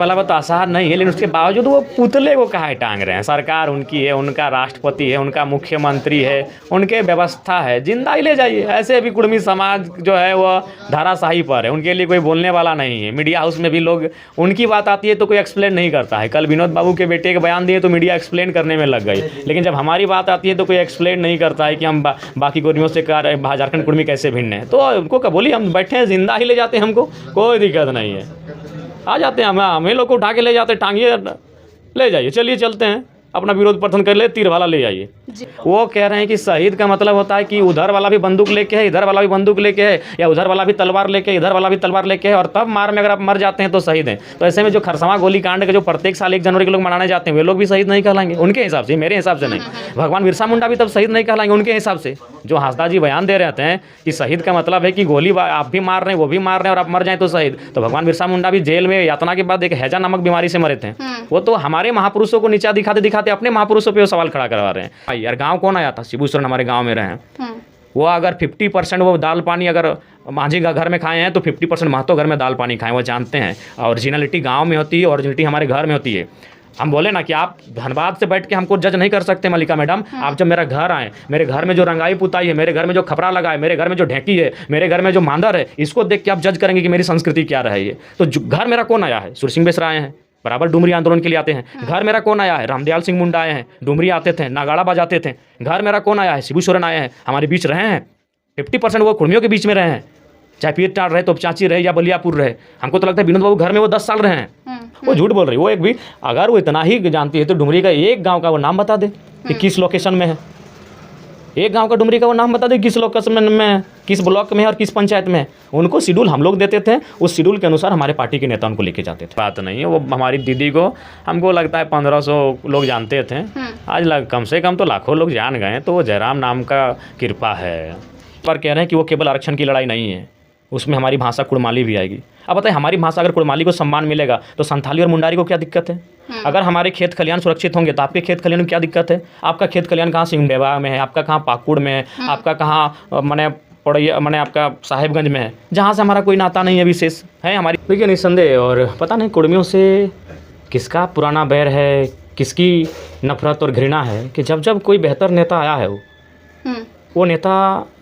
वाला तो आसान नहीं है, लेकिन उसके बावजूद वो पुतले को काहे टांग रहे हैं। सरकार उनकी है, उनका राष्ट्रपति है, उनका मुख्यमंत्री है, उनके व्यवस्था है, जिंदा ही ले जाइए। ऐसे भी कुर्मी समाज जो है वो धाराशाही पर है, उनके लिए कोई बोलने वाला नहीं है। मीडिया हाउस में भी लोग, उनकी बात आती है तो कोई एक्सप्लेन नहीं करता है। कल विनोद बाबू के बेटे के बयान दिए तो मीडिया एक्सप्लेन करने में लग गई, लेकिन जब हमारी बात आती है तो कोई एक्सप्लेन नहीं करता है कि हम बाकी कुर्मियों से झारखंड कुर्मी कैसे भिन्न है। तो उनको क्या बोलिए, हम बैठे हैं, जिंदा ही ले जाते हैं, हमको कोई दिक्कत नहीं है। आ जाते हैं, हमें लोग को उठा के ले जाते हैं, टांगिए ले जाइए, चलिए चलते हैं, अपना विरोध प्रदर्शन कर ले, तीर वाला ले आइए। वो कह रहे हैं कि शहीद का मतलब होता है कि उधर वाला भी बंदूक लेके है, इधर वाला भी बंदूक लेके है, या उधर वाला भी तलवार लेके, इधर वाला भी तलवार लेके है, और तब मार में अगर आप मर जाते हैं तो शहीद हैं। तो ऐसे में जो खरसवां गोली कांड के जो प्रत्येक साल 1 जनवरी के लोग मनाने जाते हैं, वे लोग भी शहीद नहीं कहलाएंगे उनके हिसाब से, मेरे हिसाब से नहीं। भगवान बिरसा मुंडा भी तब शहीद नहीं कहलाएंगे उनके हिसाब से। जो हांसदा जी बयान दे रहे हैं कि शहीद का मतलब है कि गोली आप भी मार रहे हैं, वो भी मार रहे हैं, और आप मर जाएं तो शहीद। तो भगवान बिरसा मुंडा भी जेल में यातना के बाद एक हैजा नामक बीमारी से मरे थे। वो तो हमारे महापुरुषों को नीचा दिखाते दिखाते अपने महापुरुषों पे सवाल खड़ा करवा रहे हैं। यार गांव कौन आया था, शिबू सोरेन हमारे गांव में रहे हैं। वो अगर 50% वो दाल पानी अगर मांझी का घर में खाए हैं तो 50% महतो घर में दाल पानी खाएं, वो जानते हैं। ओरिजिनलिटी गांव में होती है, ओरिजिनलिटी हमारे घर में होती है। हम बोले ना कि आप धनबाद से बैठ के हमको जज नहीं कर सकते मलिका मैडम। आप जब मेरा घर आए, मेरे घर में जो रंगाई पुताई है, मेरे घर में जो खपरा लगा है, मेरे घर में जो ढेकी है, मेरे घर में जो मांदर है, इसको देख के आप जज करेंगे कि मेरी संस्कृति क्या रही है। तो घर मेरा कौन आया है, सुरसिंह बेसरा आए हैं, बराबर डुमरी आंदोलन के लिए आते हैं। घर मेरा कौन आया है, रामदयाल सिंह मुंडा आए हैं, डुमरी आते थे, नागाड़ा बजाते थे। घर मेरा कौन आया है, शिबू सोरेन आए हैं, हमारे बीच रहे हैं। 50% वो कुर्मियों के बीच में रहे हैं, चाहे पीर टाड़ रहे, तोपचाची रहे या बलियापुर रहे। हमको तो लगता है विनोद बाबू घर में वो 10 साल रहे हैं। वो झूठ बोल रही। वो एक भी, अगर वो इतना ही जानती है तो डुमरी का एक गांव का वो नाम बता दे कि किस लोकेशन में है। एक गांव का डुमरी का वो नाम बता दे किस लोकेशन में है, किस ब्लॉक में है और किस पंचायत में है। उनको शेड्यूल हम लोग देते थे, उस शेड्यूल के अनुसार हमारे पार्टी के नेता उनको लेके जाते थे। बात नहीं है, वो हमारी दीदी को हमको लगता है 1500 लोग जानते थे, आज कम से कम तो लाखों लोग जान गए। तो वो जयराम नाम का कृपा है। पर कह रहे हैं कि वो केवल आरक्षण की लड़ाई नहीं है, उसमें हमारी भाषा कुड़माली भी आएगी। अब बताइए, हमारी भाषा अगर कुड़माली को सम्मान मिलेगा तो संथाली और मुंडारी को क्या दिक्कत है? अगर हमारे खेत खलियान सुरक्षित होंगे तो आपके खेत खलियान में क्या दिक्कत है? आपका खेत खलियान कहाँ सिंगडेवा में है, आपका कहाँ पाकुड़ में है, आपका कहाँ मने पड़ैया मने आपका साहेबगंज में है, जहाँ से हमारा कोई नाता नहीं है, विशेष है हमारी। देखिए निस्संदेह, और पता नहीं कुर्मियों से किसका पुराना बैर है, किसकी नफरत और घृणा है कि जब जब कोई बेहतर नेता आया है वो नेता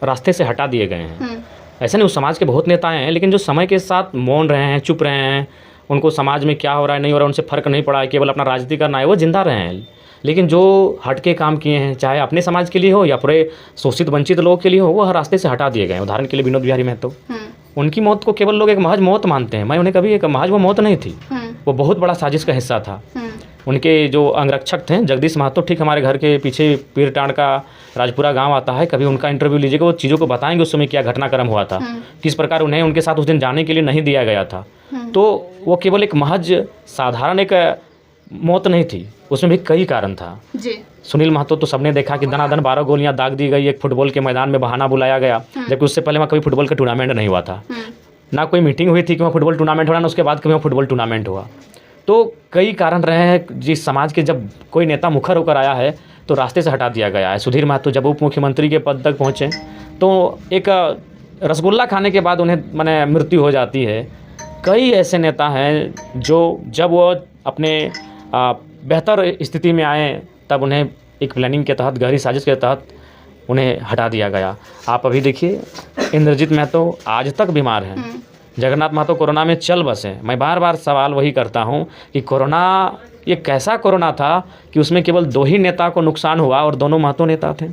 रास्ते से हटा दिए गए हैं। ऐसा नहीं, उस समाज के बहुत नेता हैं, लेकिन जो समय के साथ मौन रहे हैं, चुप रहे हैं, उनको समाज में क्या हो रहा है नहीं हो रहा है उनसे फ़र्क नहीं पड़ा है, केवल अपना राजनीति करना है, वो जिंदा रहे हैं। लेकिन जो हट के काम किए हैं, चाहे अपने समाज के लिए हो या पूरे शोषित वंचित लोगों के लिए हो, वो हर रास्ते से हटा दिए गए हैं। उदाहरण के लिए विनोद बिहारी महतो, उनकी मौत को केवल लोग एक महज मौत मानते हैं। मैं उन्हें कभी एक महज वो मौत नहीं थी, वो बहुत बड़ा साजिश का हिस्सा था। उनके जो अंगरक्षक थे जगदीश महतो, ठीक हमारे घर के पीछे पीरटांड का राजपुरा गांव आता है, कभी उनका इंटरव्यू लीजिएगा, वो चीज़ों को बताएंगे उस समय क्या घटनाक्रम हुआ था, किस प्रकार उन्हें उनके साथ उस दिन जाने के लिए नहीं दिया गया था। तो वो केवल एक महज साधारण एक मौत नहीं थी, उसमें भी कई कारण था जी। सुनील महतो तो सबने देखा कि दनादन 12 गोलियां दाग दी गई, एक फुटबॉल के मैदान में बहाना बुलाया गया, जबकि उससे पहले वहाँ कभी फुटबॉल का टूर्नामेंट नहीं हुआ था, ना कोई मीटिंग हुई थी कि वहाँ फुटबॉल टूर्नामेंट हो रहा, ना उसके बाद कभी वहाँ फुटबॉल टूर्नामेंट हुआ। तो कई कारण रहे हैं जिस समाज के, जब कोई नेता मुखर होकर आया है तो रास्ते से हटा दिया गया है। सुधीर महतो जब उप मुख्यमंत्री के पद तक पहुँचे तो एक रसगुल्ला खाने के बाद उन्हें माने मृत्यु हो जाती है। कई ऐसे नेता हैं जो जब वो अपने बेहतर स्थिति में आए तब उन्हें एक प्लानिंग के तहत, गहरी साजिश के तहत उन्हें हटा दिया गया। आप अभी देखिए इंद्रजीत महतो आज तक बीमार हैं, जगन्नाथ महतो कोरोना में चल बसे। मैं बार बार सवाल वही करता हूं कि कोरोना ये कैसा कोरोना था कि उसमें केवल 2 ही नेता को नुकसान हुआ और दोनों महतो नेता थे।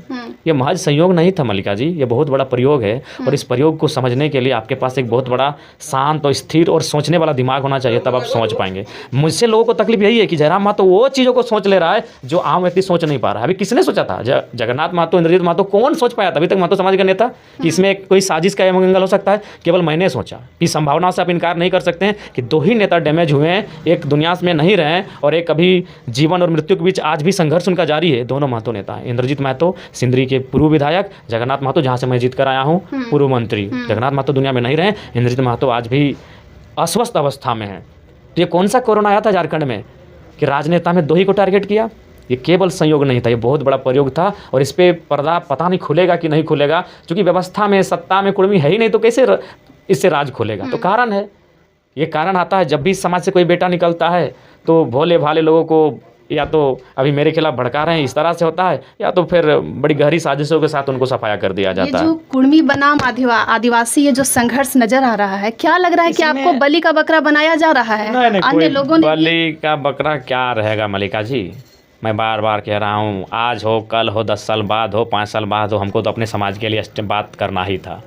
ये महज संयोग नहीं था मल्लिका जी, ये बहुत बड़ा प्रयोग है, और इस प्रयोग को समझने के लिए आपके पास एक बहुत बड़ा शांत और स्थिर और सोचने वाला दिमाग होना चाहिए, तब आप समझ पाएंगे। मुझसे लोगों को तकलीफ यही है कि जयराम महतो वो चीज़ों को सोच ले रहा है जो आम व्यक्ति सोच नहीं पा रहा है। अभी किसने सोचा था? जगन्नाथ महतो, इंद्रजीत महतो, कौन सोच पाया था अभी तक महतो समाज का नेता कि इसमें कोई साजिश का एंगल हो सकता है? केवल मैंने सोचा। इस संभावना से आप इनकार नहीं कर सकते हैं कि 2 ही नेता डैमेज हुए हैं, एक दुनिया में नहीं रहे और एक अभी जीवन और मृत्यु के बीच आज भी संघर्ष उनका जारी है। दोनों महतो नेता हैं, इंद्रजीत महतो सिंदरी के पूर्व विधायक, जगन्नाथ महतो जहाँ से मैं जीत कर आया हूँ पूर्व मंत्री। जगन्नाथ महतो दुनिया में नहीं रहे, इंद्रजीत महतो आज भी अस्वस्थ अवस्था में है। तो ये कौन सा कोरोना आया था झारखंड में कि राजनेता में 2 ही को टारगेट किया? ये केवल संयोग नहीं था, ये बहुत बड़ा प्रयोग था, और इस पे पर्दा पता नहीं खुलेगा कि नहीं खुलेगा, क्योंकि व्यवस्था में, सत्ता में कुर्मी है ही नहीं, तो कैसे इससे राज खुलेगा? तो कारण है ये कारण आता है जब भी समाज से कोई बेटा निकलता है तो भोले भाले लोगों को या तो अभी मेरे खिलाफ भड़का रहे हैं, इस तरह से होता है, या तो फिर बड़ी गहरी साजिशों के साथ उनको सफाया कर दिया जाता है। ये जो कुर्मी बनाम आदिवासी ये जो संघर्ष नजर आ रहा है, क्या लग रहा है कि आपको बलि का बकरा बनाया जा रहा है? नहीं, अन्य लोगों ने बलि का बकरा क्या रहेगा मल्लिका जी। मैं बार बार कह रहा हूँ, आज हो, कल हो, 10 साल बाद हो, 5 साल बाद हो, हमको तो अपने समाज के लिए बात करना ही था।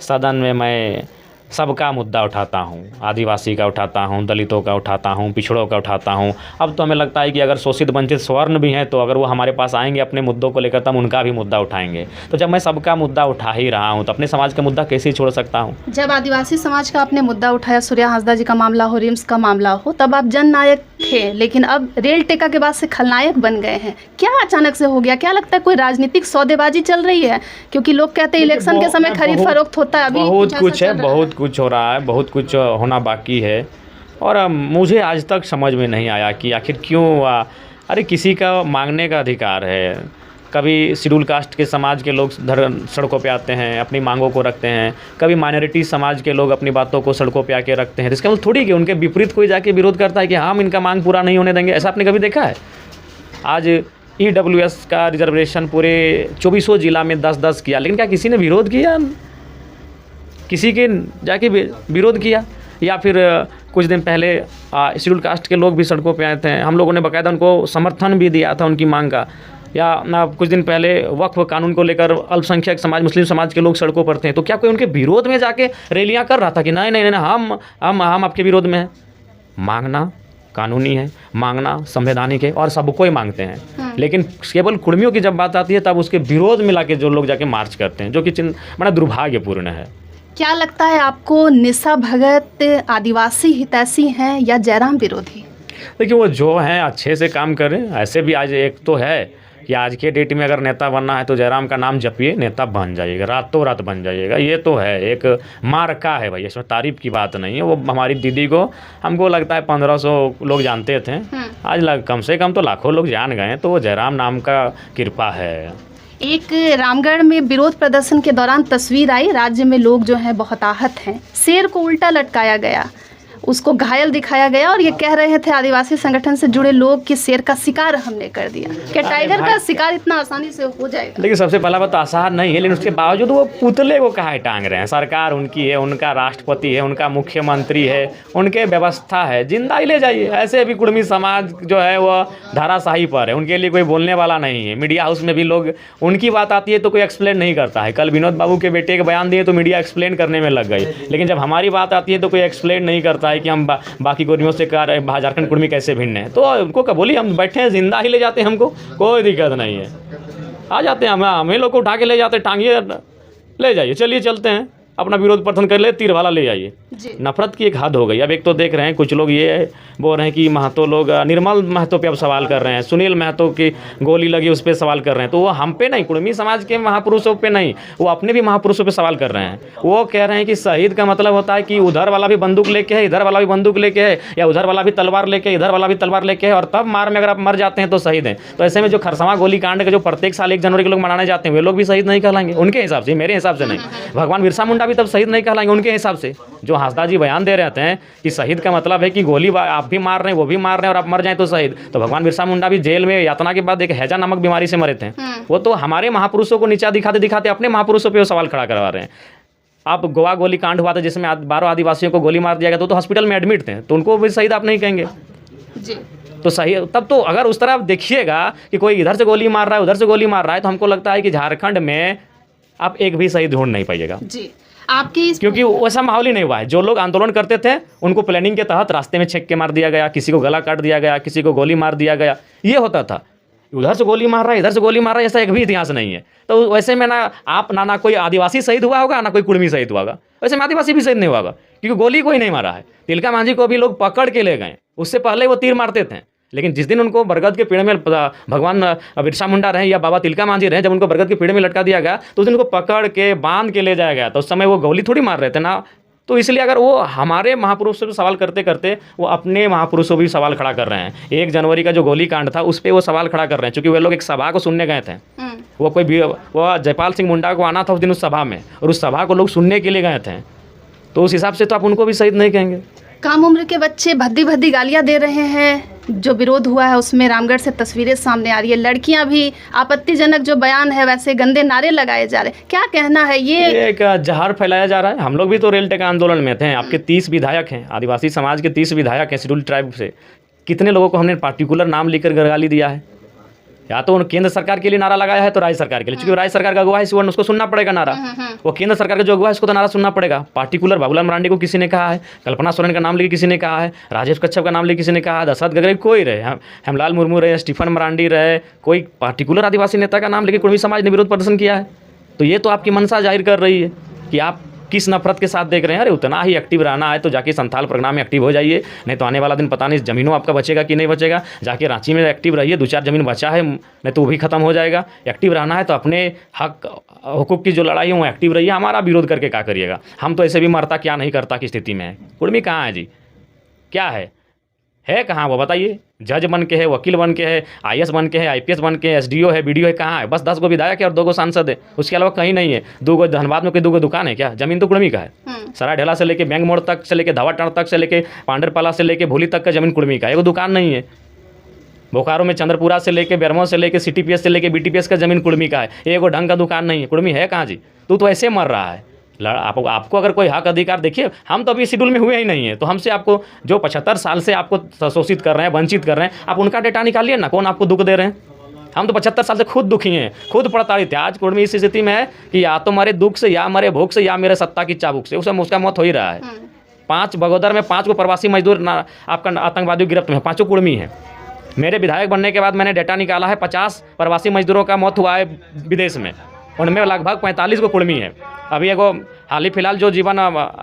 सदन में मैं सबका मुद्दा उठाता हूँ, आदिवासी का उठाता हूँ, दलितों का उठाता हूँ, पिछड़ों का उठाता हूँ। अब तो हमें लगता है कि अगर शोषित वंचित स्वर्ण भी हैं तो अगर वो हमारे पास आएंगे अपने मुद्दों को लेकर, तब उनका भी मुद्दा उठाएंगे। तो जब मैं सबका मुद्दा उठा ही रहा हूँ तो अपने समाज का मुद्दा कैसे छोड़ सकता हूँ। जब आदिवासी समाज का आपने मुद्दा उठाया, सूर्या हांसदा जी का मामला हो, रिम्स का मामला हो, तब आप जननायक थे, लेकिन अब रेल टेका के बाद से खलनायक बन गए हैं। क्या अचानक से हो गया? क्या लगता है कोई राजनीतिक सौदेबाजी चल रही है? क्योंकि लोग कहते हैं इलेक्शन के समय खरीद फरोख्त होता है, अभी बहुत कुछ है, बहुत कुछ हो रहा है, बहुत कुछ होना बाकी है। और मुझे आज तक समझ में नहीं आया कि आखिर क्यों अरे किसी का मांगने का अधिकार है। कभी शेड्यूल कास्ट के समाज के लोग सड़कों पे आते हैं, अपनी मांगों को रखते हैं, कभी माइनॉरिटी समाज के लोग अपनी बातों को सड़कों पे आके रखते हैं। इसका मतलब थोड़ी कि उनके विपरीत कोई जाके विरोध करता है कि हम इनका मांग पूरा नहीं होने देंगे। ऐसा आपने कभी देखा है? आज EWS का रिजर्वेशन पूरे 24 जिला में 10-10 किया, लेकिन क्या किसी ने विरोध किया? किसी के जाके विरोध किया? या फिर कुछ दिन पहले शेड्यूल कास्ट के लोग भी सड़कों पे आए थे, हम लोगों ने बाकायदा उनको समर्थन भी दिया था उनकी मांग का। या ना कुछ दिन पहले वक्फ कानून को लेकर अल्पसंख्यक समाज, मुस्लिम समाज के लोग सड़कों पर थे, तो क्या कोई उनके विरोध में जाके रैलियां कर रहा था कि नहीं नहीं नहीं हम आपके विरोध में हैं? मांगना कानूनी है, मांगना संवैधानिक है और सबको ही मांगते हैं, लेकिन केवल कुर्मियों की जब बात आती है तब उसके विरोध में लाके जो लोग जाके मार्च करते हैं, जो कि बड़ा दुर्भाग्यपूर्ण है। क्या लगता है आपको, निशा भगत आदिवासी हितैषी हैं या जयराम विरोधी? देखिए, वो जो हैं अच्छे से काम करें। ऐसे भी आज एक तो है कि आज के डेट में अगर नेता बनना है तो जयराम का नाम जपिए, नेता बन जाइएगा, रातों रात बन जाइएगा। ये तो है, एक मार्का है भाई, इसमें तारीफ की बात नहीं है। वो हमारी दीदी को हमको लगता है 1500 लोग जानते थे, आज कम से कम तो लाखों लोग जान गए। तो वो जयराम नाम का कृपा है। एक रामगढ़ में विरोध प्रदर्शन के दौरान तस्वीर आई, राज्य में लोग जो हैं बहुत आहत हैं। शेर को उल्टा लटकाया गया, उसको घायल दिखाया गया और ये कह रहे थे आदिवासी संगठन से जुड़े लोग कि शेर का शिकार हमने कर दिया। क्या टाइगर का शिकार इतना आसानी से हो जाएगा? देखिए, सबसे पहला बात तो आसान नहीं है, लेकिन उसके बावजूद वो पुतले को कहाँ टांग रहे हैं। सरकार उनकी है, उनका राष्ट्रपति है, उनका मुख्यमंत्री है, उनके व्यवस्था है, जिंदा ही ले जाइए। ऐसे भी कुर्मी समाज जो है वो धाराशाही पर है, उनके लिए कोई बोलने वाला नहीं है। मीडिया हाउस में भी लोग, उनकी बात आती है तो कोई एक्सप्लेन नहीं करता है। कल विनोद बाबू के बेटे के बयान दिए तो मीडिया एक्सप्लेन करने में लग गई, लेकिन जब हमारी बात आती है तो कोई एक्सप्लेन नहीं करता है कि हम बाकी कुर्मियों से झारखंड कुर्मी कैसे भिन्न है। तो उनको क्या बोली, हम बैठे हैं, जिंदा ही ले जाते हैं, हमको कोई दिक्कत नहीं है। आ जाते हैं, हमें लोग को उठा के ले जाते हैं, टांगिए ले जाइए, चलिए चलते हैं, अपना विरोध प्रदर्शन कर ले, तीर वाला ले आइए। नफरत की एक हद हो गई। अब एक तो देख रहे हैं कुछ लोग ये बोल रहे हैं कि महतो लोग, निर्मल महतो पे अब सवाल कर रहे हैं, सुनील महतो की गोली लगी उस पर सवाल कर रहे हैं। तो वो हम पे नहीं, कुर्मी समाज के महापुरुषों पे नहीं, वो अपने भी महापुरुषों पे सवाल कर रहे हैं। वो कह रहे हैं कि शहीद का मतलब होता है कि उधर वाला भी बंदूक लेके है, इधर वाला भी बंदूक लेके है, या उधर वाला भी तलवार लेके, इधर वाला भी तलवार लेके है, और तब मार में अगर आप मर जाते हैं तो शहीद हैं। तो ऐसे में जो खरसवां गोली कांड का जो प्रत्येक साल 1 जनवरी के लोग मनाने जाते हैं, वे लोग भी शहीद नहीं कहलाएंगे उनके हिसाब से, मेरे हिसाब से नहीं। भगवान बिरसा मुंडा भी तब शहीद नहीं कहलाएंगे उनके हिसाब से। जो हांसदा जी बयान दे रहते हैं कि शहीद का मतलब है कि गोली आप भी मार रहे हैं, वो भी मार रहे हैं, और आप मर जाएं तो शहीद। तो भगवान बिरसा मुंडा भी जेल में यातना के बाद एक हैजा नामक बीमारी से मरे थे। वो तो हमारे महापुरुषों को नीचा दिखाते दिखाते अपने महापुरुषों पे वो सवाल खड़ा करवा रहे हैं। आप गोवा गोली कांड हुआ था जिसमें 12 आदिवासियों को गोली मार दिया गया, तो हॉस्पिटल में एडमिट थे, तो उनको भी शहीद आप नहीं कहेंगे जी। तो सही। तब तो अगर उस तरह आप देखिएगा कि कोई इधर से गोली मार रहा है, उधर से गोली मार रहा है, तो हमको लगता है कि झारखंड में आप एक भी शहीद ढूंढ नहीं पाइएगा जी। आपकी क्योंकि वैसा माहौल ही नहीं हुआ है। जो लोग आंदोलन करते थे उनको प्लानिंग के तहत रास्ते में छेक के मार दिया गया, किसी को गला काट दिया गया, किसी को गोली मार दिया गया, ये होता था। उधर से गोली मार रहा है, इधर से गोली मार रहा है, ऐसा एक भी इतिहास नहीं है। तो वैसे में ना कोई आदिवासी शहीद हुआ होगा, ना कोई कुर्मी शहीद हुआ होगा। वैसे में आदिवासी भी शहीद नहीं हुआ होगा क्योंकि गोली कोई नहीं मारा है। तिलका मांझी को भी लोग पकड़ के ले गए, उससे पहले वो तीर मारते थे, लेकिन जिस दिन उनको बरगद के पेड़ में भगवान बिरसा मुंडा रहे या बाबा तिलका मांझी रहे, जब उनको बरगद के पेड़ में लटका दिया गया तो उस दिन उनको पकड़ के बांध के ले जाया गया। तो उस समय वो गोली थोड़ी मार रहे थे ना। तो इसलिए अगर वो हमारे महापुरुषों से सवाल करते करते वो अपने महापुरुषों भी सवाल खड़ा कर रहे हैं। 1 जनवरी का जो गोली कांड था उस पर वो सवाल खड़ा कर रहे हैं, क्योंकि वे लोग एक सभा को सुनने गए थे। वो जयपाल सिंह मुंडा को आना था उस दिन उस सभा में, और उस सभा को लोग सुनने के लिए गए थे। तो उस हिसाब से तो आप उनको भी शहीद नहीं कहेंगे। कम उम्र के बच्चे भद्दी भद्दी गालियां दे रहे हैं। जो विरोध हुआ है उसमें रामगढ़ से तस्वीरें सामने आ रही है। लड़कियां भी, आपत्तिजनक जो बयान है वैसे गंदे नारे लगाए जा रहे हैं। क्या कहना है? ये एक जहर फैलाया जा रहा है। हम लोग भी तो रेल टेका आंदोलन में थे। आपके 30 विधायक हैं, आदिवासी समाज के 30 विधायक हैं शेड्यूल ट्राइब से। कितने लोगों को हमने पार्टिकुलर नाम लेकर गाली दिया है? या तो केंद्र सरकार के लिए नारा लगाया है तो राज्य सरकार के लिए, क्योंकि राज्य सरकार का अगुवा है सुवर्ण, उसको सुनना पड़ेगा नारा। वो केंद्र सरकार का जो अगुवा है उसको तो नारा सुनना पड़ेगा। पार्टिकुलर बाबूलाल मरांडी को किसी ने कहा है, कल्पना सोरेन का नाम लेके किसी ने कहा है, राजेश कच्छप का नाम लेके किसी ने कहा है, दशरथ गगरे, कोई रहे, हेमलाल मुर्मू रहे, स्टीफन मरांडी रहे, कोई पार्टिकुलर आदिवासी नेता का नाम लेके कुर्मी समाज ने विरोध प्रदर्शन किया है। तो ये तो आपकी मंशा जाहिर कर रही है कि आप किस नफरत के साथ देख रहे हैं। अरे उतना ही एक्टिव रहना है तो जाके संथाल परगना में एक्टिव हो जाइए, नहीं तो आने वाला दिन पता नहीं ज़मीनों आपका बचेगा कि नहीं बचेगा। जाके रांची में एक्टिव रहिए, 2-4 ज़मीन बचा है, नहीं तो वो भी खत्म हो जाएगा। एक्टिव रहना है तो अपने हक हुकूक की जो लड़ाई है वो एक्टिव रहिए। हमारा विरोध करके क्या करिएगा? हम तो ऐसे भी मरता क्या नहीं करता की स्थिति में है। कुर्मी कहाँ है जी? क्या है कहाँ वो बताइए? जज बन के है, वकील बन के है, IAS बन के है, IPS बन के है, SDO है, BDO है, कहाँ है? बस 10 गो विधायक है और 2 गो सांसद है, उसके अलावा कहीं नहीं है। 2 गो धनबाद में कोई 2 गो दुकान है क्या? जमीन तो कुर्मी का है। सराय ढेला से लेके बैंक मोड़ तक से लेके धावाटाड़ तक से लेके पांडरपाला से लेके भूली तक का जमीन कुर्मी का है, एगो दुकान नहीं है। बोकारो में चंद्रपुरा से लेके बेरमो से लेके CTPS से लेके BTPS का जमीन कुर्मी का है, एगो ढंग का दुकान नहीं है। कुर्मी है कहाँ जी? तू तो ऐसे मर रहा है। आपको अगर कोई हक अधिकार, देखिए हम तो अभी शेड्यूल में हुए ही नहीं है, तो हमसे आपको जो 75 साल से आपको शोषित कर रहे हैं, वंचित कर रहे हैं, आप उनका डेटा निकालिए ना, कौन आपको दुख दे रहे हैं? हम तो 75 साल से खुद दुखी हैं, खुद प्रताड़ित हैं। आज कुर्मी इस स्थिति में है कि या तो मरे दुख से, या मरे भूख से, या मेरे सत्ता की चाबुक से, उसका मौत हो ही रहा है। 5 बगोदर में 5 को प्रवासी मजदूर आपका आतंकवादी गिरफ्त में, 5 कुर्मी हैं। मेरे विधायक बनने के बाद मैंने डेटा निकाला है, 50 प्रवासी मजदूरों का मौत हुआ है विदेश में, उनमें लगभग 45 को कुर्मी है। अभी एगो हाल ही फिलहाल जो जीवन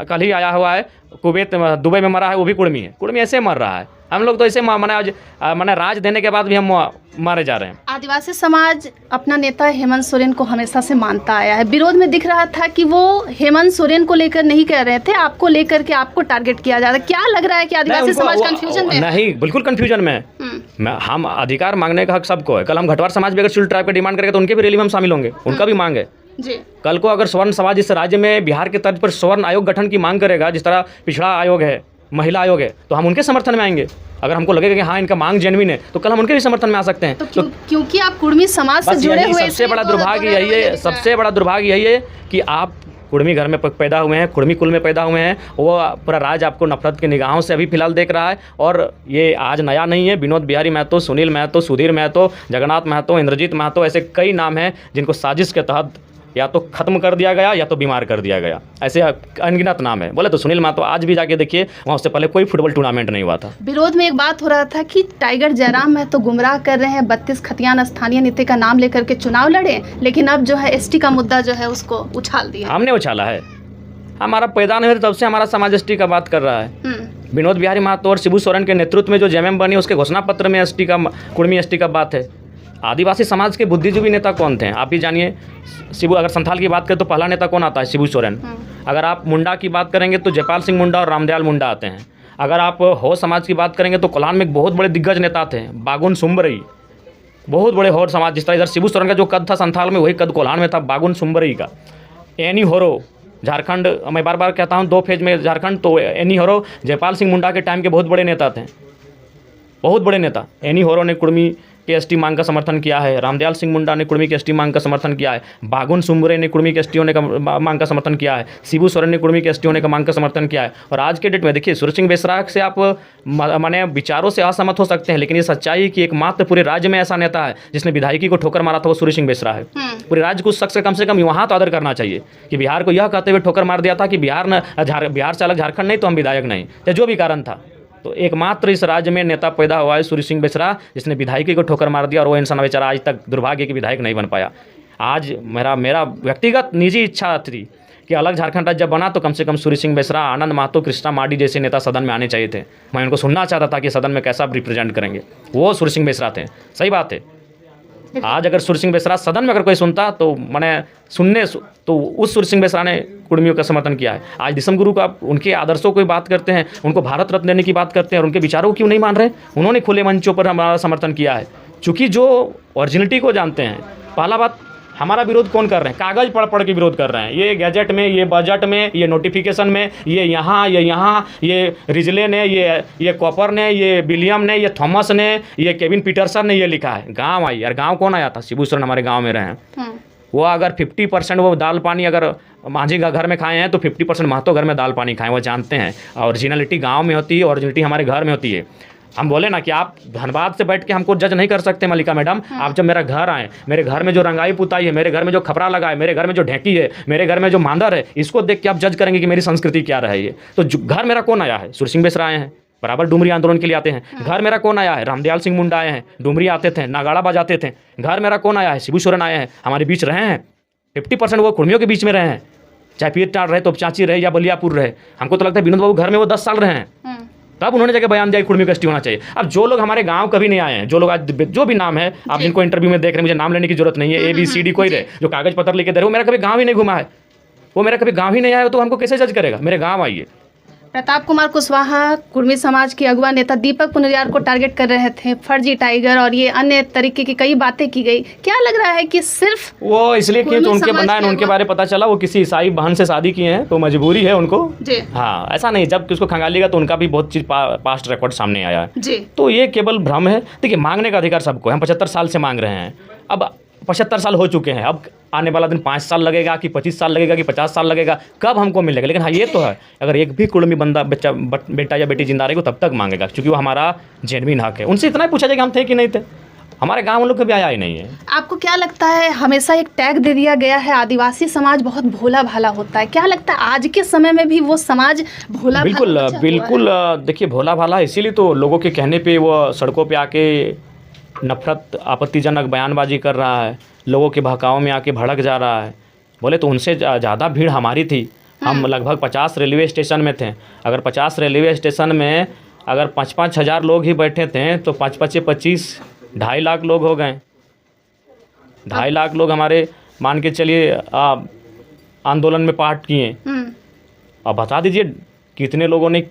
कल ही आया हुआ है, कुवैत दुबई में मरा है, वो भी कुर्मी है। कुर्मी ऐसे मर रहा है। हम लोग तो ऐसे मैंने राज देने के बाद भी हम मारे जा रहे हैं। आदिवासी समाज अपना नेता हेमंत सोरेन को हमेशा से मानता आया है। विरोध में दिख रहा था कि वो हेमंत सोरेन को लेकर नहीं कह रहे थे, आपको लेकर के आपको टारगेट किया जा रहा है। क्या लग रहा है कि आदिवासी समाज कंफ्यूजन में? नहीं, बिल्कुल कंफ्यूजन में है। हम अधिकार मांगने का हक सबको है। कल हम घटवार समाज भी अगर शेड्यूल ट्राइब का डिमांड करेंगे तो उनके भी रैली में हम शामिल होंगे, उनका भी मांग है जी। कल को अगर स्वर्ण समाज इस राज्य में बिहार के तर्ज पर स्वर्ण आयोग गठन की मांग करेगा, जिस तरह पिछड़ा आयोग है, महिला आयोग है, तो हम उनके समर्थन में आएंगे। अगर हमको लगेगा कि हाँ इनका मांग जेन्युइन है तो कल हम उनके भी समर्थन में आ सकते हैं। तो क्योंकि आप कुर्मी समाज से जुड़े हुए, सबसे बड़ा दुर्भाग्य यही है, सबसे बड़ा दुर्भाग्य यही है कि आप कुर्मी घर में पैदा हुए हैं, कुर्मी कुल में पैदा हुए हैं। वो पूरा राज आपको नफरत की निगाहों से अभी फिलहाल देख रहा है। और ये आज नया नहीं है। विनोद बिहारी महतो, सुनील महतो, सुधीर महतो, जगन्नाथ महतो, इंद्रजीत महतो, ऐसे कई नाम हैं जिनको साजिश के तहत या तो खत्म कर दिया गया या तो बीमार कर दिया गया। ऐसे अनगिनत नाम है। बोले तो सुनील महतो आज भी जाके देखिए, वहाँ उससे पहले कोई फुटबॉल टूर्नामेंट नहीं हुआ था। विरोध में एक बात हो रहा था कि टाइगर जयराम महतो गुमराह कर रहे हैं, 32 खतियान स्थानीय नेता का नाम लेकर के चुनाव लड़े, लेकिन अब जो है ST का मुद्दा जो है उसको उछाल दिया। हमने उछाला है? हमारा पैदा नहीं हुआ तब से हमारा समाज ST का बात कर रहा है। विनोद बिहारी महतो और शिबू सोरेन के नेतृत्व में जो JMM बनी, उसके घोषणा पत्र में ST का, कुर्मी ST का बात है। आदिवासी समाज के बुद्धिजीवी नेता कौन थे आप ही जानिए। शिबू, अगर संथाल की बात करें तो पहला नेता कौन आता है? शिबू सोरेन। अगर आप मुंडा की बात करेंगे तो जयपाल सिंह मुंडा और रामदयाल मुंडा आते हैं। अगर आप हो समाज की बात करेंगे तो कोल्हान में एक बहुत बड़े दिग्गज नेता थे, बागुन सुम्बरई, बहुत बड़े हो समाज। जिस तरह इधर शिबू सोरेन का जो कद था संथाल में, वही कद कोल्हान में था बागुन सुम्बरई का। एनी होरो, झारखंड, मैं बार बार कहता हूँ 2 फेज में झारखंड, तो एनी होरो जयपाल सिंह मुंडा के टाइम के बहुत बड़े नेता थे, बहुत बड़े नेता। एनी होरो ने कुर्मी के ST मांग का समर्थन किया है, रामदयाल सिंह मुंडा ने कुर्मी के ST मांग का समर्थन किया है, बागुन सुम्बरे ने कुर्मी के ST होने का मांग का समर्थन किया है, शिबू सोरेन ने कुर्मी के ST होने का मांग का समर्थन किया है। और आज के डेट में देखिए, सूरज सिंह बेसरा से आप माने विचारों से असहमत हो सकते हैं, लेकिन ये सच्चाई कि एकमात्र पूरे राज्य में ऐसा नेता है जिसने विधायकी को ठोकर मारा था, वो सूरज सिंह बेसरा है। पूरे राज्य को उस शख्स से कम वहाँ तो आदर करना चाहिए कि बिहार को यह कहते हुए ठोकर मार दिया था कि बिहार से अलग झारखंड नहीं तो हम विधायक नहीं, या जो भी कारण था। तो एकमात्र इस राज्य में नेता पैदा हुआ है सूरज सिंह बेसरा, जिसने विधायकी को ठोकर मार दिया, और वो इंसान बेचारा आज तक दुर्भाग्य की विधायक नहीं बन पाया। आज मेरा व्यक्तिगत निजी इच्छा थी कि अलग झारखंड राज्य जब बना तो कम से कम सूरज सिंह बेसरा, आनंद महतो, कृष्णा मार्डी जैसे नेता सदन में आने चाहिए थे। मैं उनको सुनना चाहता था कि सदन में कैसा रिप्रेजेंट करेंगे। वो सूरज सिंह बेसरा थे। सही बात है। आज अगर सूरज सिंह बेसरा सदन में अगर कोई सुनता तो तो उस सूरज सिंह बेसरा ने कुर्मियों का समर्थन किया है। आज दिसम गुरु का, उनके आदर्शों की बात करते हैं, उनको भारत रत्न देने की बात करते हैं, और उनके विचारों को क्यों नहीं मान रहे? उन्होंने खुले मंचों पर हमारा समर्थन किया है, चूँकि जो ओरिजिनलिटी को जानते हैं। पहला बात, हमारा विरोध कौन कर रहे हैं? कागज़ पढ़ पढ़ के विरोध कर रहे हैं। ये गैजेट में, ये बजट में, ये नोटिफिकेशन में, ये यहाँ, ये रिजले ने, ये कॉपर ने, ये विलियम ने, ये थॉमस ने, ये केविन पीटरसन ने ये लिखा है। गाँव आई यार, गाँव कौन आया था? शिबू सोरेन हमारे गाँव में रहे हैं। वो अगर 50% वो दाल पानी अगर मांझी का घर में खाए हैं तो 50% महतो घर में दाल पानी खाएं, वो जानते हैं। ओरिजिनलिटी गांव में होती है, ओरिजिनलिटी हमारे घर में होती है। हम बोले ना कि आप धनबाद से बैठ के हमको जज नहीं कर सकते मल्लिका मैडम। आप जब मेरा घर आए, मेरे घर में जो रंगाई पुताई है, मेरे घर में जो खपरा लगा है, मेरे घर में जो ढेंकी है, मेरे घर में जो मांदर है, इसको देख के आप जज करेंगे कि मेरी संस्कृति क्या रही है। तो घर मेरा कौन आया है? सुरसिंह बेसरा आए हैं, बराबर डुमरी आंदोलन के लिए आते हैं। घर मेरा कौन आया है? रामदयाल सिंह मुंडा आए हैं, डुमरी आते थे, नागाड़ा बजाते थे। घर मेरा कौन आया है? शिबू सोरेन आए हैं, हमारे बीच रहे हैं। 50% वो कुर्मियों के बीच में रहे हैं, चाहे पीर टाड़ रहे, तो चाची रहे या बलियापुर रहे। हमको तो लगता है विनोद बाबू घर में वो 10 साल रहे हैं, तब उन्होंने जाके बयान दिया कि कुर्मी कस्टी होना चाहिए। अब जो लोग हमारे गांव कभी नहीं आए हैं, जो लोग आज जो भी नाम है, आप जिनको इंटरव्यू में देख रहे हैं, मुझे नाम लेने की जरूरत नहीं है, ABCD कोई रहे, जो कागज पत्र लेके दे रहे, वो मेरा कभी गाँव ही नहीं घुमा है, वो मेरा कभी गाँव ही नहीं आया, तो हमको कैसे जज करेगा? मेरे गाँव आइए। प्रताप कुमार कुशवाहा कुर्मी समाज के अगुआ नेता दीपक पुनरियार को टारगेट कर रहे थे, फर्जी टाइगर और ये अन्य तरीके की कई बातें की गई। क्या लग रहा है कि सिर्फ वो इसलिए किए तो उनके बंदा है, उनके बारे पता चला वो किसी ईसाई बहन से शादी किए हैं, तो मजबूरी है उनको जी। हाँ, ऐसा नहीं, जब किसको खंगालिएगा तो उनका भी बहुत चीज़ पास्ट रिकॉर्ड सामने आया है जी। तो ये केवल भ्रम है। देखिए, मांगने का अधिकार सबको है। हम 75 साल से मांग रहे हैं, अब 75 साल हो चुके हैं। अब आने वाला दिन 5 साल लगेगा कि 25 साल लगेगा कि 50 साल लगेगा, कब हमको मिलेगा? लेकिन हाँ, ये तो है, अगर एक भी कुर्मी बंदा बेटा या बेटी जिंदा रहेगी तब तक मांगेगा, क्योंकि वो हमारा जेन्युइन हक है। उनसे इतना ही पूछा जाएगा हम थे कि नहीं थे। हमारे गाँव में लोग कभी आया ही नहीं है। आपको क्या लगता है, हमेशा एक टैग दे दिया गया है आदिवासी समाज बहुत भोला भाला होता है, क्या लगता है आज के समय में भी वो समाज भोला? बिल्कुल बिल्कुल। देखिए, भोला भाला इसीलिए तो लोगों के कहने पर वो सड़कों पर आके नफरत आपत्तिजनक बयानबाजी कर रहा है, लोगों के बहकाव में आके भड़क जा रहा है। बोले तो उनसे ज़्यादा भीड़ हमारी थी। हम लगभग 50 रेलवे स्टेशन में थे। अगर 50 रेलवे स्टेशन में अगर 5-5 हज़ार लोग ही बैठे थे तो 5-25 2.5 लाख लोग हो गए। 2.5 लाख लोग हमारे, मान के चलिए, आंदोलन में पार्ट किए। अब बता दीजिए कितने लोगों ने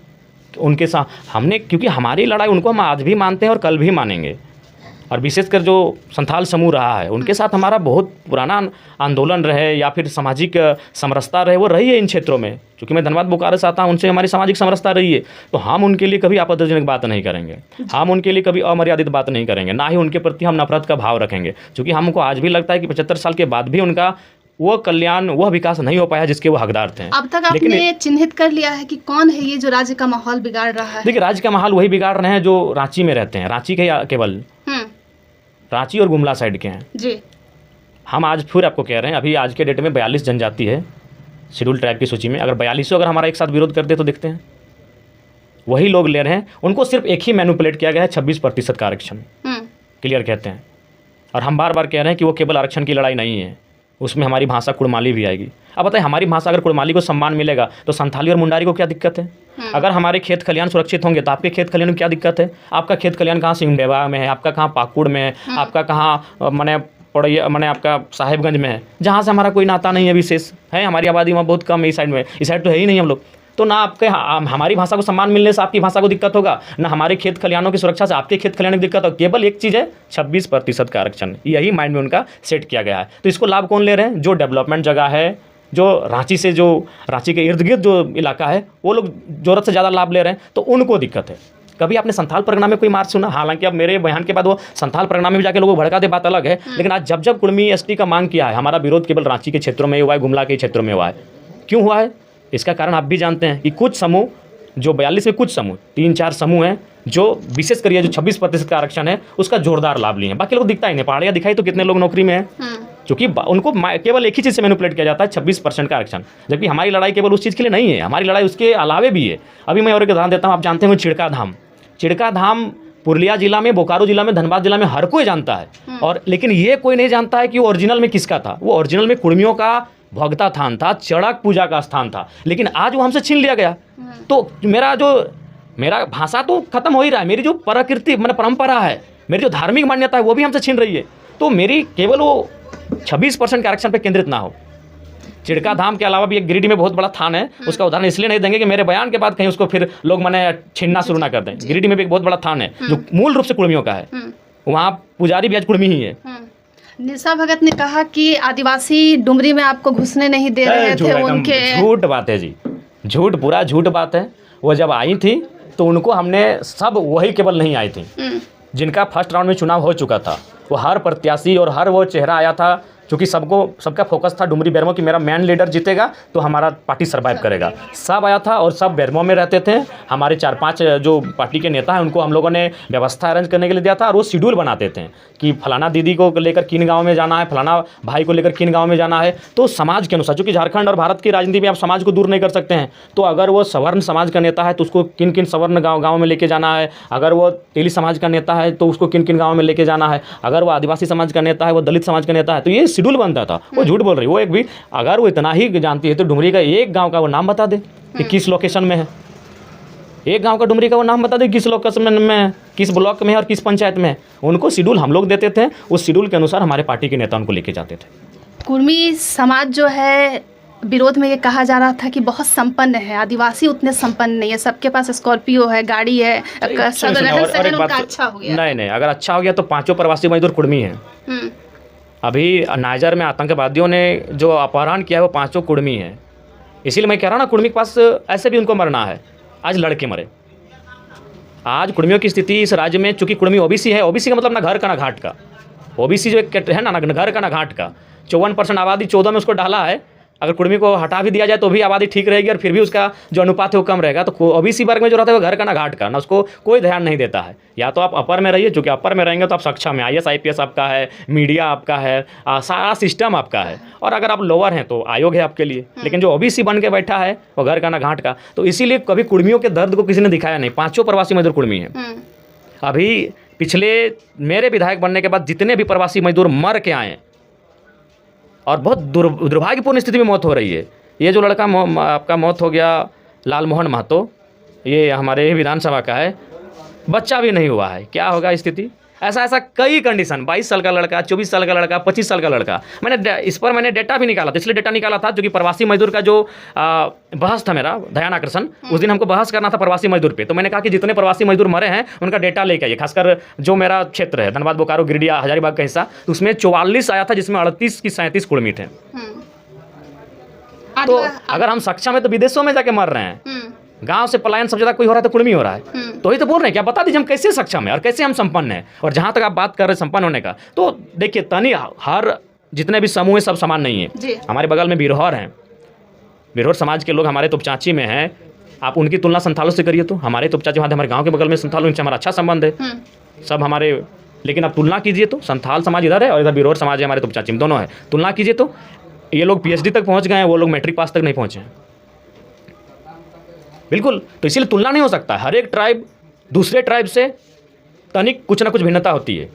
उनके साथ हमने, क्योंकि हमारी लड़ाई उनको हम आज भी मानते हैं और कल भी मानेंगे। और विशेषकर जो संथाल समूह रहा है, उनके साथ हमारा बहुत पुराना आंदोलन रहे या फिर सामाजिक समरसता रहे, वो रही है इन क्षेत्रों में। क्योंकि मैं धनबाद बोकारो से आता हूँ, उनसे हमारी सामाजिक समरसता रही है, तो हम उनके लिए कभी आपत्तिजनक बात नहीं करेंगे, हम उनके लिए कभी अमर्यादित बात नहीं करेंगे, ना ही उनके प्रति हम नफरत का भाव रखेंगे। क्योंकि हमको आज भी लगता है कि 75 साल के बाद भी उनका वो कल्याण, वह विकास नहीं हो पाया जिसके वो हकदार थे। अब तक आपने चिन्हित कर लिया है कि कौन है ये जो राज्य का माहौल बिगाड़ रहा है? देखिए, राज्य का माहौल वही बिगाड़ रहे हैं जो रांची में रहते हैं। रांची के केवल रांची और गुमला साइड के हैं जी। हम आज फिर आपको कह रहे हैं, अभी आज के डेट में 42 जनजाति है शेड्यूल ट्राइब की सूची में। अगर 42 अगर हमारा एक साथ विरोध करते तो देखते हैं, वही लोग ले रहे हैं। उनको सिर्फ एक ही मैनिपुलेट किया गया है, 26% का आरक्षण क्लियर कहते हैं। और हम बार बार कह रहे हैं कि वो केवल आरक्षण की लड़ाई नहीं है, उसमें हमारी भाषा कुड़माली भी आएगी। अब बताइए, हमारी भाषा अगर कुड़माली को सम्मान मिलेगा तो संथाली और मुंडारी को क्या दिक्कत है? अगर हमारे खेत खलियान सुरक्षित होंगे तो आपके खेत खलियान में क्या दिक्कत है? आपका खेत खलियान कहाँ सिंगडेवा में है, आपका कहाँ पाकुड़ में है, आपका कहाँ मैंने पड़ैया मैंने आपका साहेबगंज में है, जहाँ से हमारा कोई नाता नहीं है, विशेष है। हमारी आबादी वहाँ बहुत कम है, इस साइड में, इस साइड तो है ही नहीं हम लोग। तो ना आपके हमारी भाषा को सम्मान मिलने से आपकी भाषा को दिक्कत होगा, ना हमारे खेत खलियानों की सुरक्षा से आपके खेत खलियानों की दिक्कत होगी। केवल एक चीज़ है, 26% का आरक्षण, यही माइंड में उनका सेट किया गया है। तो इसको लाभ कौन ले रहे हैं? जो डेवलपमेंट जगह है, जो रांची के इर्द गिर्द जो इलाका है, वो लोग ज़रूरत से ज़्यादा लाभ ले रहे हैं, तो उनको दिक्कत है। कभी आपने संथाल परगना में कोई मार्च सुना? हालांकि अब मेरे बयान के बाद वो संथाल परगना में भी जाके लोगों को भड़का दे, बात अलग है। लेकिन आज जब कुर्मी ST का मांग किया है, हमारा विरोध केवल रांची के क्षेत्रों में हुआ है, गुमला के क्षेत्रों में हुआ है। क्यों हुआ है? इसका कारण आप भी जानते हैं कि कुछ समूह, जो 42 में कुछ समूह, 3-4 समूह हैं जो विशेष करिए जो 26% का आरक्षण है उसका जोरदार लाभ लिए हैं। बाकी लोग दिखता ही नहीं। पहाड़ियाँ दिखाई तो कितने लोग नौकरी में हैं, क्योंकि उनको केवल एक ही चीज़ से मैनिपुलेट किया जाता है, 26% का आरक्षण। जबकि हमारी लड़ाई केवल उस चीज़ के लिए नहीं है, हमारी लड़ाई उसके अलावे भी है। अभी मैं और एक उदाहरण देता हूँ। आप जानते हैं चिड़का धाम पुरुलिया जिला में, बोकारो जिला में, धनबाद जिला में हर कोई जानता है। और लेकिन ये कोई नहीं जानता है कि वो ओरिजिनल में किसका था। वो ओरिजिनल में कुर्मियों का भोगता थान था, चड़क पूजा का स्थान था, लेकिन आज वो हमसे छीन लिया गया। तो मेरा भाषा तो खत्म हो ही रहा है, मेरी जो प्रकृति मतलब परंपरा है, मेरी जो धार्मिक मान्यता है वो भी हमसे छीन रही है। तो मेरी केवल वो 26% के आरक्षण पर केंद्रित ना हो। चिड़का धाम के अलावा भी एक गिरिडीह में बहुत बड़ा थान है, उसका उदाहरण इसलिए नहीं देंगे कि मेरे बयान के बाद कहीं उसको फिर लोग मैंने छीनना शुरू ना कर दें। गिरिडीह में भी एक बहुत बड़ा थान है जो मूल रूप से कुर्मियों का है, वहाँ पुजारी भी आज कुर्मी ही है। निशा भगत ने कहा कि आदिवासी डुमरी में आपको घुसने नहीं दे रहे थे, उनके झूठ बात है जी, झूठ, पूरा झूठ बात है। वो जब आई थी तो उनको हमने सब, वही केवल नहीं आई थी जिनका फर्स्ट राउंड में चुनाव हो चुका था, वो हर प्रत्याशी और हर वो चेहरा आया था, क्योंकि सबका फोकस था डुमरी बेरमो कि मेरा मैन लीडर जीतेगा तो हमारा पार्टी सर्वाइव करेगा। सब आया था और सब बेरमो में रहते थे। हमारे 4-5 जो पार्टी के नेता हैं उनको हम लोगों ने व्यवस्था अरेंज करने के लिए दिया था, और वो शेड्यूल बनाते थे कि फलाना दीदी को लेकर किन गाँव में जाना है, फलाना भाई को लेकर किन गाँव में जाना है। तो समाज के अनुसार, चूँकि झारखंड और भारत की राजनीति में आप समाज को दूर नहीं कर सकते हैं, तो अगर वो सवर्ण समाज का नेता है तो उसको किन किन सवर्ण गाँव में लेके जाना है, अगर वो तेली समाज का नेता है तो उसको किन किन गाँव में लेके जाना है, अगर वो आदिवासी समाज का नेता है, वो दलित समाज का नेता है, तो ये शेड्यूल बनता था। वो झूठ बोल रही, वो एक भी, अगर वो इतना ही जानती है तो डुमरी का एक गांव का वो नाम बता दे कि किस लोकेशन में है। एक गांव का डुमरी का वो नाम बता दे किस लोकेशन में है, किस ब्लॉक में है और किस पंचायत में है। उनको शेड्यूल हम लोग देते थे, उस शेड्यूल के अनुसार हमारे पार्टी के नेता उनको लेके जाते थे। कुर्मी समाज जो है विरोध में ये कहा जा रहा था कि बहुत संपन्न है, आदिवासी उतने संपन्न नहीं है, सबके पास स्कॉर्पियो है, गाड़ी है, सब रहन सहन उनका अच्छा हो गया। नहीं, अगर अच्छा हो गया तो 5 प्रवासी मजदूर कुर्मी हैं। अभी नाइजर में आतंकवादियों ने जो अपहरण किया है वो 5 कुर्मी है। इसीलिए मैं कह रहा हूँ ना, कुर्मी के पास ऐसे भी उनको मरना है। आज लड़के मरे। आज कुर्मियों की स्थिति इस राज्य में, चूँकि कुर्मी ओबीसी है, ओबीसी का मतलब ना घर का ना घाट का, ओबीसी जो एक है ना घर का ना घाट का, 54% आबादी 14 में उसको डाला है। अगर कुर्मी को हटा भी दिया जाए तो भी आबादी ठीक रहेगी और फिर भी उसका जो अनुपात है वो कम रहेगा। तो ओबीसी वर्ग में जो रहता है वो घर का ना घाट का, ना उसको कोई ध्यान नहीं देता है। या तो आप अपर में रहिए, चूँकि अपर में रहेंगे तो आप सक्षम है, IAS IPS आपका है, मीडिया आपका है, सारा सिस्टम आपका है। और अगर आप लोअर हैं तो आयोग है आपके लिए। लेकिन जो ओबीसी बन के बैठा है वो घर का ना घाट का। तो इसीलिए कभी कुर्मियों के दर्द को किसी ने दिखाया नहीं। 5 प्रवासी मजदूर कुर्मी है। अभी पिछले मेरे विधायक बनने के बाद जितने भी प्रवासी मजदूर मर के आए और बहुत दुर्भाग्यपूर्ण स्थिति में मौत हो रही है। ये जो लड़का आपका मौत हो गया लालमोहन महतो, ये हमारे विधानसभा का है, बच्चा भी नहीं हुआ है। क्या होगा स्थिति? ऐसा कई कंडीशन, 22 साल का लड़का, 24 साल का लड़का, 25 साल का लड़का। इस पर मैंने डेटा भी निकाला था, इसलिए डेटा निकाला था क्योंकि प्रवासी मजदूर का जो बहस था मेरा, ध्यान आकर्षण, उस दिन हमको बहस करना था प्रवासी मजदूर पे। तो मैंने कहा कि जितने प्रवासी मजदूर मरे हैं उनका डेटा लेके आइए, खासकर जो मेरा क्षेत्र है धनबाद, बोकारो, गिरिडीह, हजारीबाग का हिस्सा, तो उसमें 44 आया था, जिसमें 38 की 37 कुर्मी थे। तो अगर हम सक्षम है तो विदेशों में जाके मर रहे हैं। गांव से पलायन सबसे ज़्यादा कोई हो रहा है तो कुर्मी हो रहा है। तो ही तो बोल रहे हैं, क्या बता दीजिए हम कैसे सक्षम है और कैसे हम संपन्न हैं। और जहाँ तक आप बात कर रहे हैं संपन्न होने का, तो देखिए तनी हर जितने भी समूह हैं सब समान नहीं है। हमारे बगल में बिरहौर हैं, बिरहौर समाज के लोग हमारे तुपचाची में हैं। आप उनकी तुलना संथालों से करिए तो हमारे तुपचाची वहाँ हमारे गाँव के बगल में संथालों, उनसे हमारा अच्छा संबंध है सब हमारे। लेकिन आप तुलना कीजिए तो संथाल समाज इधर है और इधर बिरहौर समाज है, हमारे तुपचाची में दोनों है। तुलना कीजिए तो ये लोग PhD तक पहुँच गए हैं, वो लोग मैट्रिक पास तक नहीं पहुँचे हैं। बिल्कुल, तो इसीलिए तुलना नहीं हो सकता। हर एक ट्राइब दूसरे ट्राइब से तनिक कुछ ना कुछ भिन्नता होती है।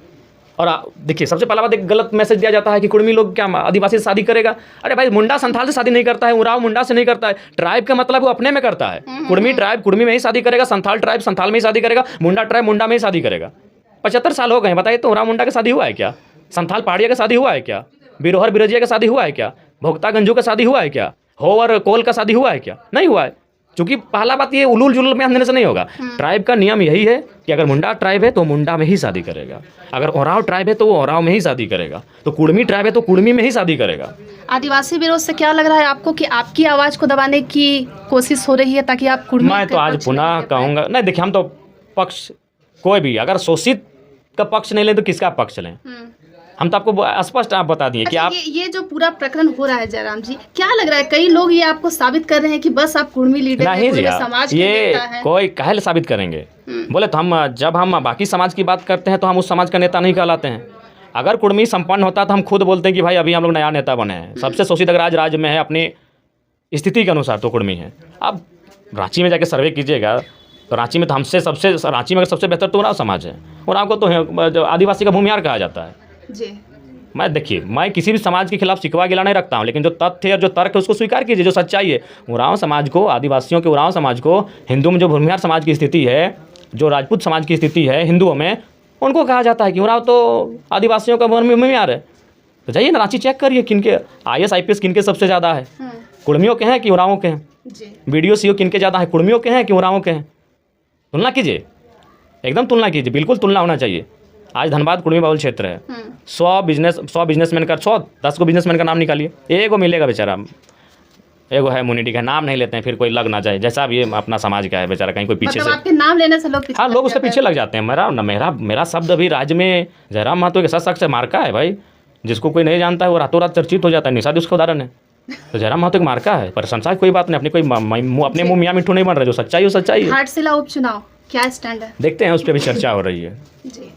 और देखिए सबसे पहला बात, एक गलत मैसेज दिया जाता है कि कुर्मी लोग क्या आदिवासी से शादी करेगा। अरे भाई, मुंडा संथाल से शादी नहीं करता है, उराव मुंडा से नहीं करता है। ट्राइब का मतलब वो अपने में करता है। कुर्मी ट्राइब कुर्मी में ही शादी करेगा, संथाल ट्राइब संथाल में ही शादी करेगा, मुंडा ट्राइब मुंडा में ही शादी करेगा। 75 साल हो गए, बताइए तो उराव मुंडा का शादी हुआ है क्या? संथाल पहाड़िया का शादी हुआ है क्या? बिरहौर बिरजिया का शादी हुआ है क्या? भोक्ता गंजू का शादी हुआ है क्या? होवर कोल का शादी हुआ है क्या? नहीं हुआ है। क्योंकि पहला बात ये उलूल जुलूल में अंधेरे से नहीं होगा। ट्राइब का नियम यही है कि अगर मुंडा ट्राइब है तो मुंडा में ही शादी करेगा, अगर ओराव ट्राइब है तो वो ओराव में ही शादी करेगा, तो कुर्मी ट्राइब है तो कुर्मी में ही शादी करेगा। आदिवासी विरोध से क्या लग रहा है आपको कि आपकी आवाज़ को दबाने की कोशिश हो रही है ताकि आप कुर्मी? मैं तो आज पुनः कहूँगा, नहीं देखिए, हम तो पक्ष कोई भी अगर शोषित का पक्ष नहीं लें तो किसका पक्ष लें? हम तो आपको स्पष्ट आप बता दिए कि आप ये जो पूरा प्रकरण हो रहा है जयराम जी, क्या लग रहा है कई लोग ये आपको साबित कर रहे हैं कि बस आप कुर्मी लीडर हैं, पूरे समाज के नेता हैं। कोई काहे साबित करेंगे? बोले तो हम जब हम बाकी समाज की बात करते हैं तो हम उस समाज का नेता नहीं कहलाते हैं। अगर कुर्मी संपन्न होता तो हम खुद बोलते हैं कि भाई अभी हम लोग नया नेता बने हैं। सबसे शोषित अगर आज राज्य में है अपनी स्थिति के अनुसार तो कुर्मी है। अब रांची में जाके सर्वे कीजिएगा तो रांची में तो रांची में सबसे बेहतर तो उराव समाज है। उराव को तो आदिवासी का भूमिहार कहा जाता है जी। मैं किसी भी समाज के खिलाफ शिकवा गिला नहीं रखता हूँ, लेकिन जो तथ्य और जो तर्क है उसको स्वीकार कीजिए, जो सच्चाई है। उराव समाज को, आदिवासियों के उराव समाज को, हिंदू में जो भूमिहार समाज की स्थिति है, जो राजपूत समाज की स्थिति है हिंदुओं में, उनको कहा जाता है कि उराव तो आदिवासियों का भूमिहार है। तो जाइए ना रांची चेक करिए किनके IAS IPS किनके सबसे ज़्यादा है, कुर्मियों के हैं कि उरावों के हैं? BDO CO किनके ज़्यादा है, कुर्मियों के हैं कि उरावों के हैं? तुलना कीजिए, एकदम तुलना कीजिए, बिल्कुल तुलना होना चाहिए। आज धनबाद कुर्मी बहुल क्षेत्र है, 100 बिजनेसमैन का 10 को बिजनेसमैन का नाम निकालिए, एक को मिलेगा बेचारा। एगो है मुनिटी का नाम नहीं लेते हैं, फिर कोई लग ना जाए, जैसा भी अपना समाज का है बेचारा, कहीं कोई पीछे मतलब से। आपके नाम लेने से लोग पीछे हाँ, लग लोग उससे जाते पीछे लग जाते हैं। मेरा शब्द अभी राज्य में जयराम महतो के सशक्त मार्का है भाई, जिसको कोई नहीं जानता है वो रातों रात चर्चित हो जाता है। निषाद उसका उदाहरण है। तो जयराम महतो की मार्का है, प्रशंसा की कोई बात नहीं, अपने अपने मुँह मियाँ मिट्ठू नहीं बन रहे, जो सच्चाई हो सच्चाई हैं। है। घाटशिला उपचुनाव क्या स्टैंड है? देखते हैं, उस पर भी चर्चा हो रही है। जी।